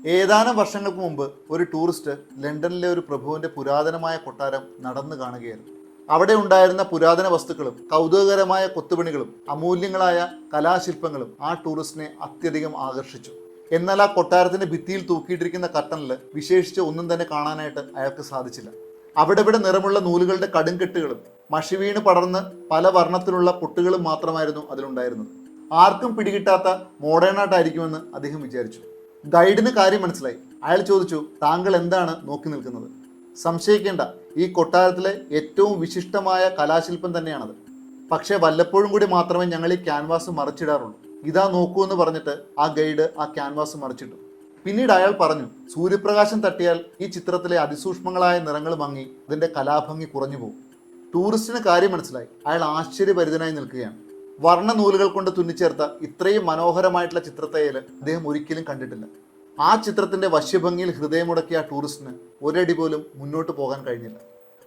ഏതാനും വർഷങ്ങൾക്ക് മുമ്പ് ഒരു ടൂറിസ്റ്റ് ലണ്ടനിലെ ഒരു പ്രഭുവിന്റെ പുരാതനമായ കൊട്ടാരം നടന്നു കാണുകയായിരുന്നു. അവിടെ ഉണ്ടായിരുന്ന പുരാതന വസ്തുക്കളും കൗതുകകരമായ കൊത്തുപണികളും അമൂല്യങ്ങളായ കലാശില്പങ്ങളും ആ ടൂറിസ്റ്റിനെ അത്യധികം ആകർഷിച്ചു. എന്നാൽ ആ കൊട്ടാരത്തിന്റെ ഭിത്തിയിൽ തൂക്കിയിട്ടിരിക്കുന്ന കർട്ടനിൽ വിശേഷിച്ച് ഒന്നും തന്നെ കാണാനായിട്ട് അയാൾക്ക് സാധിച്ചില്ല. അവിടെ നിറമുള്ള നൂലുകളുടെ കടുംകെട്ടുകളും മഷി വീണ് പടർന്ന് പല വർണ്ണത്തിലുള്ള പൊട്ടുകളും മാത്രമായിരുന്നു അതിലുണ്ടായിരുന്നത്. ആർക്കും പിടികിട്ടാത്ത മോഡേൺ ആർട്ടായിരിക്കുമെന്ന് അദ്ദേഹം വിചാരിച്ചു. ഗൈഡിന് കാര്യം മനസ്സിലായി. അയാൾ ചോദിച്ചു, താങ്കൾ എന്താണ് നോക്കി നിൽക്കുന്നത്? സംശയിക്കേണ്ട, ഈ കൊട്ടാരത്തിലെ ഏറ്റവും വിശിഷ്ടമായ കലാശില്പം തന്നെയാണത്. പക്ഷേ വല്ലപ്പോഴും കൂടി മാത്രമേ ഞങ്ങൾ ഈ ക്യാൻവാസ് മറിച്ചിടാറുള്ളൂ. ഇതാ നോക്കൂ എന്ന് പറഞ്ഞിട്ട് ആ ഗൈഡ് ആ ക്യാൻവാസ് മറിച്ചിട്ടു. പിന്നീട് അയാൾ പറഞ്ഞു, സൂര്യപ്രകാശം തട്ടിയാൽ ഈ ചിത്രത്തിലെ അതിസൂക്ഷ്മങ്ങളായ നിറങ്ങൾ മങ്ങി അതിൻ്റെ കലാഭംഗി കുറഞ്ഞു പോകും. ടൂറിസ്റ്റിന് കാര്യം മനസ്സിലായി. അയാൾ ആശ്ചര്യഭരിതനായി നിൽക്കുകയാണ്. വർണ്ണ നൂലുകൾ കൊണ്ട് തുന്നിച്ചേർത്ത ഇത്രയും മനോഹരമായിട്ടുള്ള ചിത്രത്തയ്യൽ അദ്ദേഹം ഒരിക്കലും കണ്ടിട്ടില്ല. ആ ചിത്രത്തിന്റെ വശ്യഭംഗിയിൽ ഹൃദയമുടക്കിയ ആ ടൂറിസ്റ്റിന് ഒരടി പോലും മുന്നോട്ട് പോകാൻ കഴിഞ്ഞില്ല.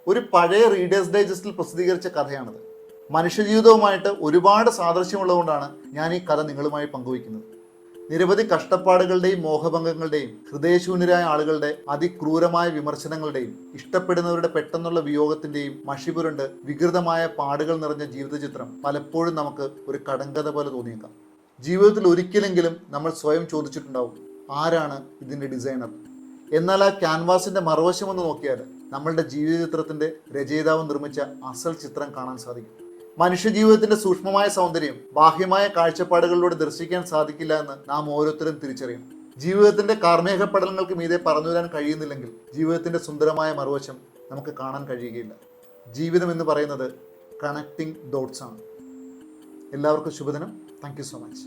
ഒരു പഴയ റീഡേഴ്സ് ഡൈജസ്റ്റിൽ പ്രസിദ്ധീകരിച്ച കഥയാണത്. മനുഷ്യജീവിതവുമായിട്ട് ഒരുപാട് സാദൃശ്യമുള്ളതുകൊണ്ടാണ് ഞാൻ ഈ കഥ നിങ്ങളുമായി പങ്കുവയ്ക്കുന്നത്. നിരവധി കഷ്ടപ്പാടുകളുടെയും മോഹഭംഗങ്ങളുടെയും ഹൃദയശൂന്യരായ ആളുകളുടെ അതിക്രൂരമായ വിമർശനങ്ങളുടെയും ഇഷ്ടപ്പെടുന്നവരുടെ പെട്ടെന്നുള്ള വിയോഗത്തിന്റെയും മഷിപുരണ്ട് വികൃതമായ പാടുകൾ നിറഞ്ഞ ജീവിതചിത്രം പലപ്പോഴും നമുക്ക് ഒരു കടങ്കഥ പോലെ തോന്നിയേക്കാം. ജീവിതത്തിൽ ഒരിക്കലെങ്കിലും നമ്മൾ സ്വയം ചോദിച്ചിട്ടുണ്ടാവും, ആരാണ് ഇതിൻ്റെ ഡിസൈനർ? എന്നാൽ ആ ക്യാൻവാസിന്റെ മറുവശം ഒന്ന് നോക്കിയാൽ നമ്മളുടെ ജീവിതചിത്രത്തിന്റെ രചയിതാവ് നിർമ്മിച്ച അസൽ ചിത്രം കാണാൻ സാധിക്കും. മനുഷ്യജീവിതത്തിന്റെ സൂക്ഷ്മമായ സൗന്ദര്യം ബാഹ്യമായ കാഴ്ചപ്പാടുകളിലൂടെ ദർശിക്കാൻ സാധിക്കില്ല എന്ന് നാം ഓരോരുത്തരും തിരിച്ചറിയണം. ജീവിതത്തിന്റെ കാർമേഘ പടലങ്ങൾക്ക് മീതെ പറന്നു വരാൻ കഴിയുന്നില്ലെങ്കിൽ ജീവിതത്തിന്റെ സുന്ദരമായ മറുവശം നമുക്ക് കാണാൻ കഴിയുകയില്ല. ജീവിതം എന്ന് പറയുന്നത് കണക്റ്റിംഗ് ഡോട്ട്സ് ആണ്. എല്ലാവർക്കും ശുഭദിനം. Thank you so much.